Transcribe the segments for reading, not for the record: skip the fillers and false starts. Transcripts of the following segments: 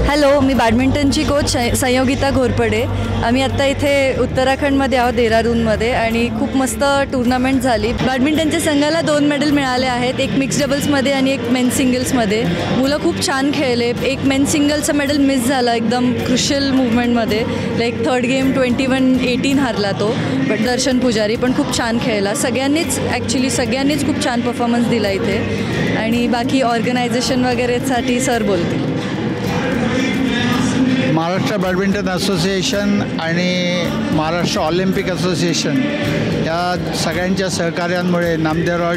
Hello, मी बॅडमिंटनची coach Sanyogita Ghorpade. आम्ही आत्ता इथे उत्तराखंडमध्ये आहोत, देहरादूनमध्ये, आणि खूप मस्त टुर्नामेंट झाली. बॅडमिंटनच्या संघाला 2 मेडल मिळाले आहेत, एक मिक्स डबल्समध्ये आणि एक मेन्स सिंगल्समध्ये. मुलं खूप छान खेळले. एक मेन्स सिंगलचा मेडल मिस झाला एकदम क्रुशियल मूवमेंटमध्ये, लाईक थर्ड गेम 21-18 हारला तो, बट दर्शन पुजारी पण खूप छान खेळला. सगळ्यांनीच खूप छान परफॉर्मन्स दिला इथे. आणि बाकी ऑर्गनायझेशन वगैरेसाठी सर बोलतील. महाराष्ट्र बॅडमिंटन असोसिएशन आणि महाराष्ट्र ऑलिम्पिक असोसिएशन या सगळ्यांच्या सहकार्यांमुळे Namdevrao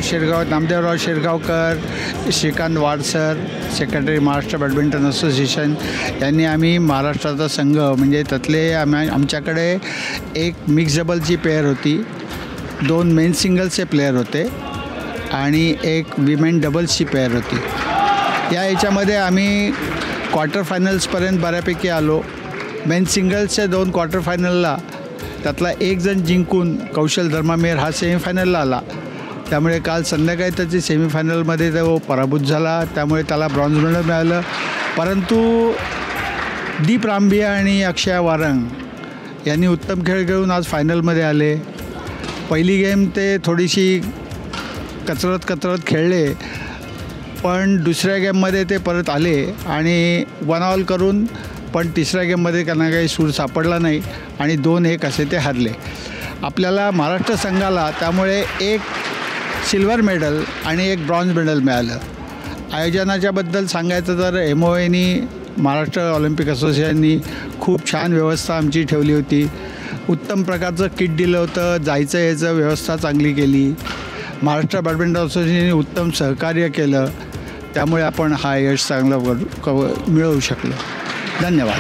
Shirgaonkar, Shrikant Wadsar, secretary Maharashtra badminton association यांनी आम्ही महाराष्ट्राचा संघ म्हणजे त्यातले आमच्याकडे एक मिक्स डबलची पेअर होती, 2 मेन सिंगल्सचे प्लेयर होते आणि एक विमेन डबल्सची पेअर होती. या याच्यामध्ये आम्ही क्वार्टर फायनल्सपर्यंत बऱ्यापैकी आलो. मेन सिंगल्सच्या 2 क्वार्टर फायनलला त्यातला एक जण जिंकून कौशल धर्मामेर हा सेमीफायनलला आला. त्यामुळे काल संध्याकाळी त्याची सेमीफायनलमध्ये तो पराभूत झाला, त्यामुळे त्याला ब्रॉन्झ मेडल मिळालं. परंतु दीप रामबिया आणि अक्षया वारंग यांनी उत्तम खेळ खेळून आज फायनलमध्ये आले. पहिली गेम ते थोडीशी कचरत खेळले, पण दुसऱ्या गेममध्ये ते परत आले आणि 1 ऑल करून, पण तिसऱ्या गेममध्ये त्यांना काही सूर सापडला नाही आणि 2-1 असे ते हरले. आपल्याला महाराष्ट्र संघाला त्यामुळे एक सिल्वर मेडल आणि एक ब्रॉन्झ मेडल मिळालं. आयोजनाच्याबद्दल सांगायचं तर MOAनी महाराष्ट्र ऑलिम्पिक असोसिएशननी खूप छान व्यवस्था आमची ठेवली होती. उत्तम प्रकारचं किट दिलं होतं, जायचं यायचं व्यवस्था चांगली केली. महाराष्ट्र बॅडमिंटन असोसिएशनने उत्तम सहकार्य केलं, त्यामुळे आपण हा यश चांगला मिळवू शकलो. धन्यवाद.